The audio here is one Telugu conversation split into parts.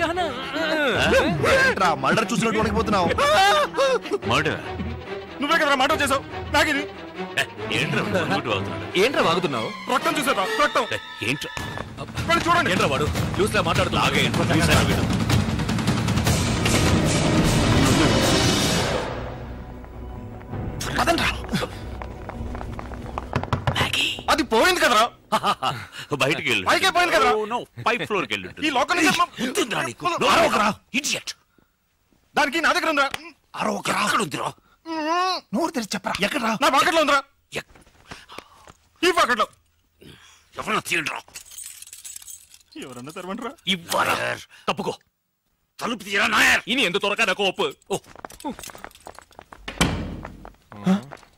త్వరగా మర్డర్ చూసినట్టు వణికిపోతున్నావు. మర్డర్ నువ్వే కదా మర్డర్ చేసావు. నాగిని ఏంట్రా వాగుతున్నావు? రక్తం చూసారా? రక్తం ఏంట్రా చూడండి. ఏంట్రా వాడు న్యూస్ లో మాట్లాడుతున్నా. అది పోయింది కదరా. బయటికి వెళ్ళి పైకే పోయింది కదరా. పైప్ ఫ్లోర్ కి వెళ్ళి ఈ లోకల్ దానికి నా దగ్గర ఉందా? నోరు తెరిచి చెప్పరా. ఎక్కడ? నా పాకెట్లో ఉందిరా. ఈ పాకెట్లో. ఎవరన్నా తీయండిరా. ఎవరన్నా తెరవండిరా. ఇవ్వరా. తప్పుకో. తలుపు తీయరా నాయర్. ఇని ఎందుకు త్వరగా నాకు ఒప్పు.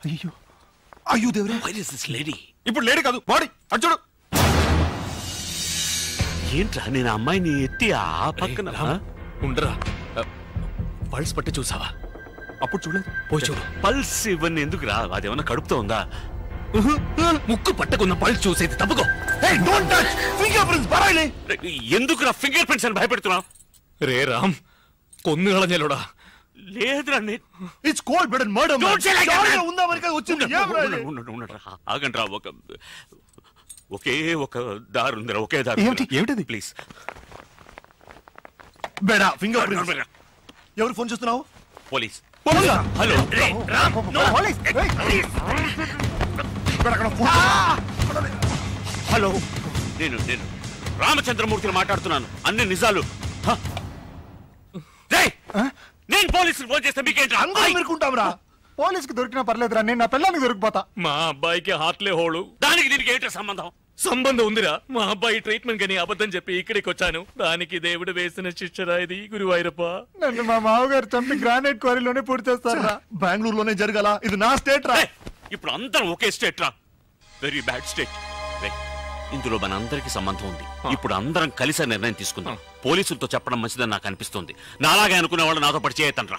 అయ్యో అయ్యో దేవుడే. Where is this lady? ఇప్పుడు లేడీ కాదు, బాడీ. అటు చూడు. ఏంట్రా నేను అమ్మాయిని ఎత్తి ఆ పక్కన ఉండరా. పల్స్ పట్టి చూసావా? అప్పుడు చూడలేదు. పోయి చూడు. పల్స్ ఇవన్నీ ఎందుకు రా? అదేమన్నా కడుపుతో ఉందా? ముక్కు పట్టుకున్న పల్స్ చూసేది. తప్పుకో. ఎందుకు రా ఫింగర్ ప్రింట్స్ అని భయపెడుతున్నావు? రే రామ్, కొన్ను കളഞ്ഞല്ലോടാ. లేదురా. It's cold blooded murder. ఆగండి రా. ఒకే ఒక దారి ఉందిరా. ఒకే దారి. ఏమిటది? ప్లీజ్ బేడా ఫింగర్ ప్రింట్స్. ఎవరు ఫోన్ చేస్తున్నావు? పోలీస్. హలో. హలో. నేను రామచంద్రమూర్తిని మాట్లాడుతున్నాను. అన్ని నిజాలు. నేను పోలీసులు ఫోన్ చేస్తే మీకేంట్రా? అనుకుంటాంరా. పోలీసుకి దొరికినా పర్లేదురా, నేను నా పిల్లలకి దొరికిపోతా. మా అబ్బాయికి హార్ట్లే హోళు. దానికి దీనికి ఏంట్రా సంబంధం? సంబంధం ఉందిరా. మా అబ్బాయి ట్రీట్మెంట్ గని అబద్ధం చెప్పి ఇక్కడికి వచ్చాను. దానికి దేవుడు వేసిన శిక్షరా ఇది. గురువాయూరప్ప, నన్ను మా మామగారు చంపి గ్రానైట్ క్వారీలోనే పూర్తి చేస్తారా. బెంగళూరులోనే జరగాల. ఇది నా స్టేట్ రా. ఇప్పుడు అందరం ఒకే స్టేట్ రా. Very bad state. ఇందులో మన అందరికి సంబంధం ఉంది. ఇప్పుడు అందరం కలిసి నిర్ణయం తీసుకుందాం. పోలీసులతో చెప్పడం మంచిదని నాకు అనిపిస్తుంది. నాలాగే అనుకునే వాళ్ళు నాతో పడి చేయతండ్రా.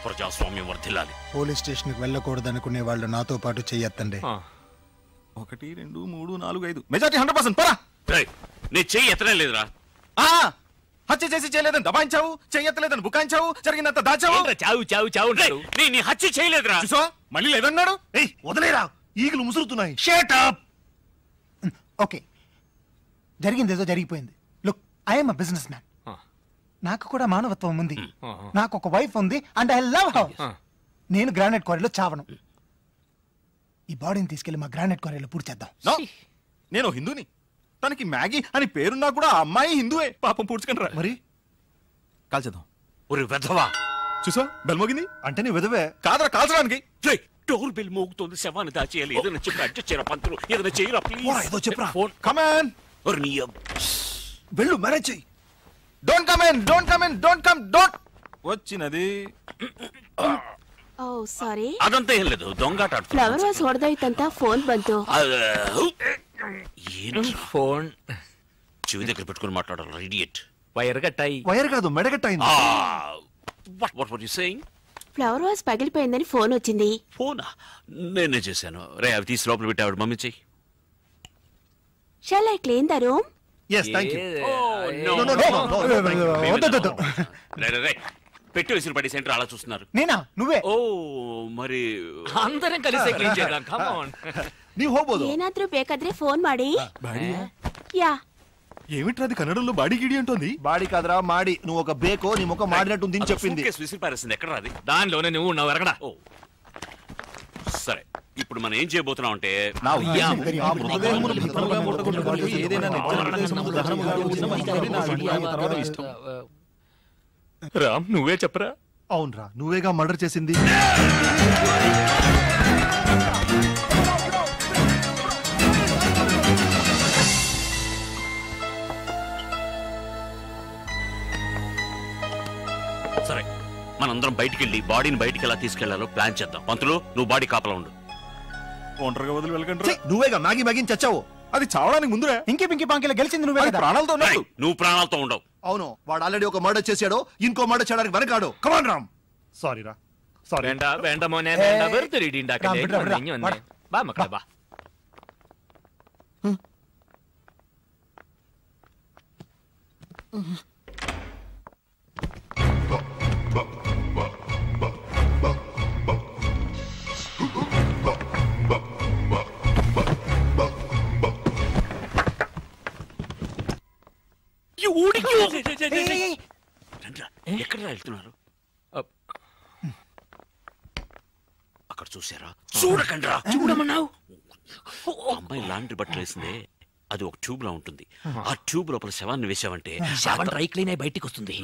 ప్రజాస్వామ్యం వర్ధిల్లాలి. పోలీస్ స్టేషన్ కి వెళ్ళకూడదు అనుకునే వాళ్ళు నాతో పాటు చెయ్యొద్దండి. 1 2 3 4 5 మెజారిటీ 100%. పరా. నేను చెయ్యి ఎత్తనే లేదురా. హత్య చేసి చేయలేదని దబాయించావు, చెయ్యెత్తలేదని బుకాయించావు, జరిగినంత దాచావు. చావు చావు చావు అంటారు. నీ హత్య చేయలేదురా. మళ్ళీ లేదన్నాడు. వదిలేరా, ఈగలు ముసురుతున్నాయి. Shut up. ఓకే, జరిగిందేదో జరిగిపోయింది. Look, I'm a business man. నాకు కూడా మానవత్వం ఉంది. నాకు ఒక వైఫ్ ఉంది అండ్ ఐ లవ్ హర్. నేను గ్రానైట్ క్వారీలో చావను. ఈ బాడీని తీసుకెళ్లి మా గ్రానైట్ క్వారీలో పూర్తి చేద్దాం. నేను హిందూని, తనకి మ్యాగీ అని పేరున్నా కూడా ఆ అమ్మాయి హిందూయే. పాపం పూడ్చుకనరా. మరి కాల్చేద్దాం. ఒరే వెధవా, చూసా బెల్ మోగింది అంటే నీ వెధవే కాదరా కాల్చడానికి. డోర్ బెల్ మోగుతోంది. శవాన్ని దాచేయాలి. ఏదైనా చెప్పి అడ్జస్ట్ చేయరా పంతులు. ఏదైనా చేయరా ప్లీజ్. ఏదో చెప్పరా. ఫోన్ కమాన్. వెళ్ళు, మేనేజ్ చెయ్యి. Don't come in, don't come in, don't come, don't. వచ్చినది. ಓ ಸಾರಿ. ಅದಂತ ಹೇಳಿದ್ದು ದೊಂಗಾಟ ಆಡ್ತು. ಫ್ಲವರ್ ವಾಸ್ ಹೊಡೆದೋಯ್ತಂತ ಫೋನ್ ಬಂತು. ಏನು ఫోన్ చెవి దగ్గర పెట్టుకొని మాట్లాడాలి. ఇడియట్. వైర్ కట్టాయి. వైర్ కాదు, మెడగట్టయింది. What were you saying? Flower vase పగిలిపోయిందని ఫోన్ వచ్చింది. ఫోనా? నేనే చేశాను. రే అవి తీసి లోపల పెట్టి ఆవిడ మమ్మీ చెయ్యి. Shall I clean the room? yes thank you. రే పెట్టి వేసిన పడి సెంటర్ అలా చూస్తున్నారు. నేనా? నువ్వే? ఓ మరి అందరం కలిసి క్లీన్ చేద్దాం. Come on. ನೀವು ಹೋಗಬಹುದು. ಏನಾದ್ರೂ ಬೇಕಾದ್ರೆ ಫೋನ್ ಮಾಡಿ. బాడీ? యా. ఏమిట్రా అది కన్నడలో బాడీ గిడి అంటోంది? బాడీ కాదురా మాడి. నువ్వు ఒక బేకో నీ ముఖం మాడినట్టుంది అని చెప్పింది. విసిరి పారేసింది. ఎక్కడ రాది? దానిలోనే నువ్వు ఉన్నావు. ఎరగడా? ఓ సరే, ఇప్పుడు మనం ఏం చేయబోతున్నాం అంటే రామ్ నువ్వే చెప్పరా. అవునరా, నువ్వేగా మర్డర్ చేసింది. సరే, మనందరం బయటికి వెళ్ళి బాడీని బయటికి ఎలా తీసుకెళ్లాలో ప్లాన్ చేద్దాం. పంతులు, నువ్వు బాడీ కాపలా ఉండు. ఒంటరిగా వదిలి వెళ్ళకండి. నువ్వేగా మ్యాగీ మ్యాగీని చచ్చావు. అది చావడానికి ముందురే. ఇంకే పింకి పాంకిలో గెలిచింది నువ్వే కదా. ప్రాణాలతో ఉన్నాడు. నువ్వు ప్రాణాలతో ఉండవు. అవును, వాడు ఆల్రెడీ ఒక మర్డర్ చేశాడు. ఇంకో మర్డర్ చేయడానికి వెనకాడు. కమాన్ రామ్. సారీ రా, సారీ. വേണ്ട വേണ്ട മോനെ വേണ്ട. വെറുതെ ഇടി ഉണ്ടാക്കല്ലേ. വാ മക്കളെ വാ. ఎక్కడ వెళ్తున్నారు? అక్కడ చూసారా? చూడకండి రా. చూడమన్నావు. అమ్మాయి లాండ్రీ బట్టలు వేసిందే, అది ఒక ట్యూబ్ లా ఉంటుంది. ఆ ట్యూబ్ లోపల శవాన్ని వేసావంటే శవం డ్రై క్లీన్ అయి బయటికి వస్తుంది.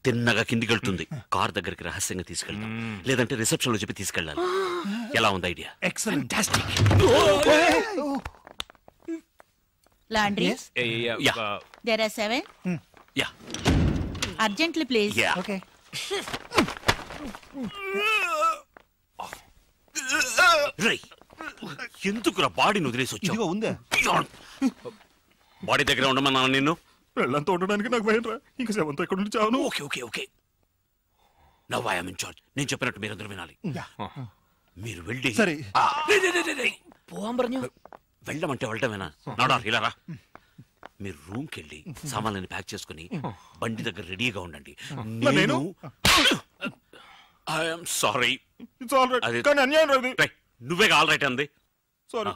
తిన్నగా కిందికి వెళ్తుంది. కార్ దగ్గరికి రహస్యంగా తీసుకెళ్తాం, లేదంటే రిసెప్షన్ లో చెప్పి తీసుకెళ్ళాలి. ఎలా ఉంది idea? Excellent. Laundry? Yeah. There are 7. Yeah. Urgently, please. Yeah. Okay. రేయ్, ఎందుకురా బాడీని వదిలేసి ఇదిగో వచ్చావు? ఉందే. బాడీ దగ్గర ఉండమన్నాను నిన్ను. పెళ్ళంతా ఉండడానికి నాకు భయం రా. ఇంకా శవంతో ఎక్కడ నుంచి చావును. Okay okay okay. Now I am in charge. నేను చెప్పినట్టు మీరందరూ వినాలి. మీరు వెళ్ళి సరే. പോവാൻ പറഞ്ഞു. వెళ్ళమంటే వెళ్ళటమేనా? నాడా ఇలా రా. మీరు రూమ్కి వెళ్ళి సామాన్లని ప్యాక్ చేసుకుని బండి దగ్గర రెడీగా ఉండండి. నేను I'm sorry. It's all right. కానీ అన్యాయం రాదు. నువ్వే ఆల్ రైట్ అంది. సారీ.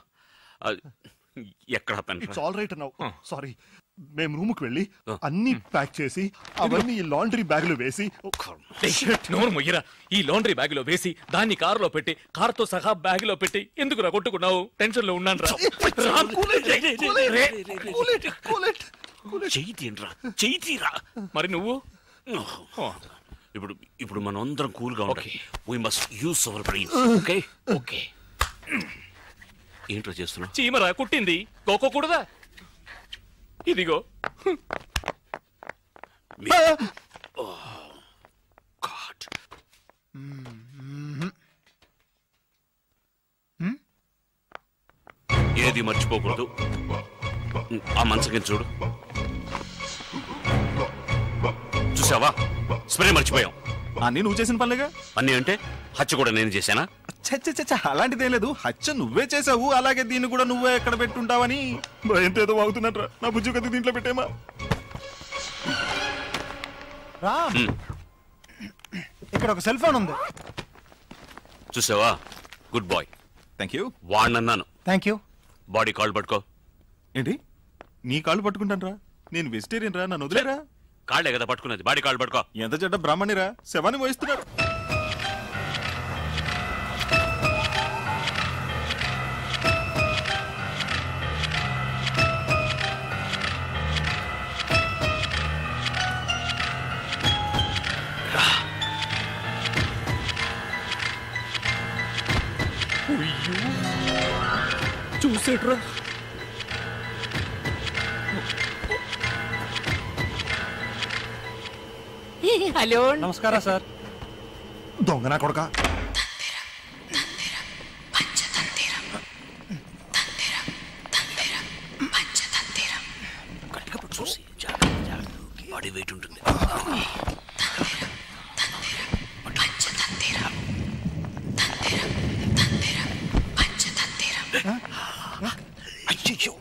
ఎక్కడ పెన్? ఇట్స్ ఆల్ రైట్ అన్నావు. సారీ. మేము రూమ్ కి వెళ్ళి అన్ని ప్యాక్ చేసి అవన్నీ ఈ లాండ్రీ బ్యాగ్ లో వేసి నోరు మొయ్యరా. ఈ లాండ్రీ బ్యాగ్ లో వేసి దాన్ని కారులో పెట్టి కారుతో సహా బ్యాగ్ లో పెట్టి ఎందుకు కొట్టుకున్నావు? టెన్షన్ లో ఉన్నాను రా. చెయ్యిరా. మరి నువ్వు? ఇప్పుడు ఇప్పుడు మనం అందరం కూల్ గా ఉండాలి. We must use our brains. Okay okay. ఏంట్రా చేస్తున్నావు? చీమరా కుట్టింది, కోకోకూడదా? ఇదిగో. ఏది మర్చిపోకూడదు. ఆ మంచం చూడు. చూసావా? స్ప్రే మర్చిపోయాం. అన్ని నువ్వు చేసిన పనులేగా. అన్నీ అంటే హత్య కూడా నేను చేశానా? అలాంటిదేం లేదు. హత్య నువ్వే చేసావు. అలాగే దీన్ని కూడా నువ్వే ఎక్కడ పెట్టుంటావని భయంతో ఏదో వాగుతున్నట్రా. నా బుజ్జు కత్తి దీంట్లో పెట్టేమా. రామ్, ఇక్కడ ఒక సెల్ ఫోన్ ఉంది. చూసావా? Good boy. Thank you. వాడినన్నాను. Thank you. బాడీ కాల్ పట్టుకో. ఏంటి నీ కాళ్ళు పట్టుకుంటాను రా? నేను వెజిటేరియన్ రా, నన్ను వదిలేరా. కాళ్లే కదా పట్టుకున్నది, బాడీ కాల్ పట్టుకో. ఎంత చెడ్డ బ్రాహ్మణిరా, శవాన్ని మోయిస్తున్నాడు. చూసేట్రా. హలో. నమస్కారం సార్. దొంగ నా కొడక. చూసి బాడీ వెయిట్ ఉంటుంది. అయ్యో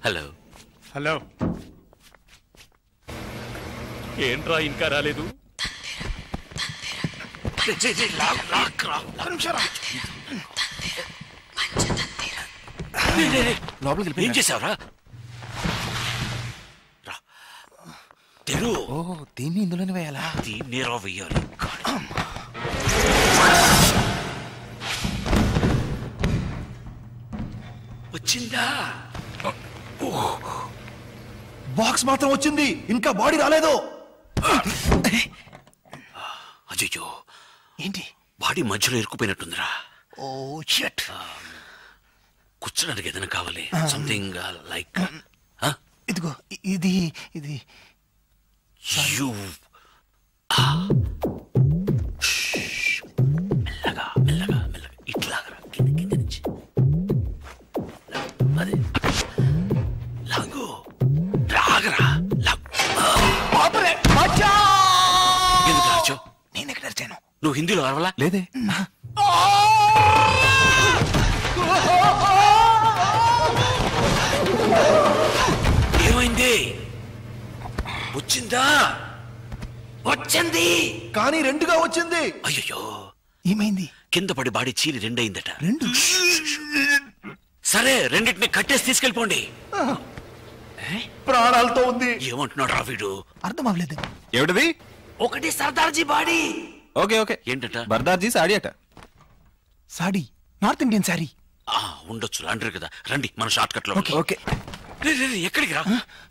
హలో. హలో. ఏంట్రా ఇంకా రాలేదు? లోపలికి ఏం చేసావురా? తెరు. దీన్ని ఇందులోనే వేయాలా? దీన్ని రా వెయ్యాలి. వచ్చిందా? బాక్స్ మాత్రం వచ్చింది, ఇంకా బాడీ రాలేదు. అయ్యో, ఏంటి? బాడీ మధ్యలో ఇరుక్కుపోయినట్టుందిరా. ఓ షట్. కూర్చోడానికి ఏదైనా కావాలి. సంథింగ్ లైక్ ఇదిగో ఇది ఇది. యూ. మెల్లగా మెల్లగా మెల్లగా ఇట్లాగా కింద నుంచి లాగు రాగరా ఎందుకు రాచో? నేను ఎక్కడ అరిచాను? నువ్వు హిందీలో అరవలా? లేదే. ఏమైంది? వచ్చిందా? వచ్చింది కానీ రెండుగా వచ్చింది. అయ్యో, ఏమైంది? కింద పడి బాడీ చీరి రెండయిందట. రెండు? సరే, రెండింటిని కట్టేసి తీసుకెళ్ళిపోండి. ప్రాణాలతో ఉంది. ఏమంటున్నాడు రా వీడు? అర్థం అవ్వలేదు. ఏమిటది? ఒకటి సర్దార్జీ బాడీ. Okay okay. ఏంటట? బర్దార్జీ సాడీ అట. Saree, north Indian sorry. ఉండొచ్చు, అంటారు కదా. రండి మన షార్ట్ కట్ లో. ఓకే. ఎక్కడికి రా?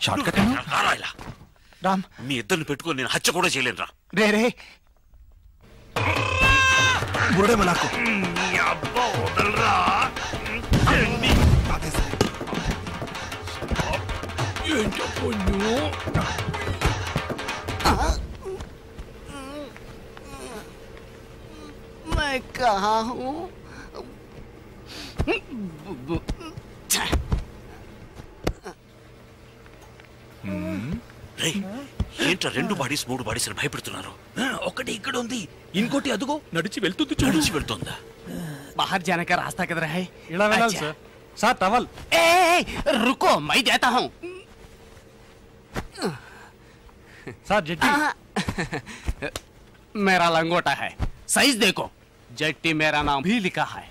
షార్ట్ కట్ రారా ఇలా. రామ్, మీ ఇద్దరిని పెట్టుకొని నేను హత్య కూడా చేయలేను రా. రే రే బురడేమో నాకు. मैं कहाँ हूँ? రేయ్, ఏంట్రా రెండు బాడీస్ మూడు బాడీస్ అని భయపెడుతున్నారు? ఒకటి ఇక్కడ ఉంది, ఇంకోటి అదుగో నడిచి వెళ్తుంది చూడు. నడిచి వెళ్తుందా? बाहर जाने का रास्ता किधर है? సార్. Sir towel. रुको, मैं देता हूँ. Sir judge. मेरा लंगोटा है, साइज देखो. जट्टी मेरा नाम भी लिखा है.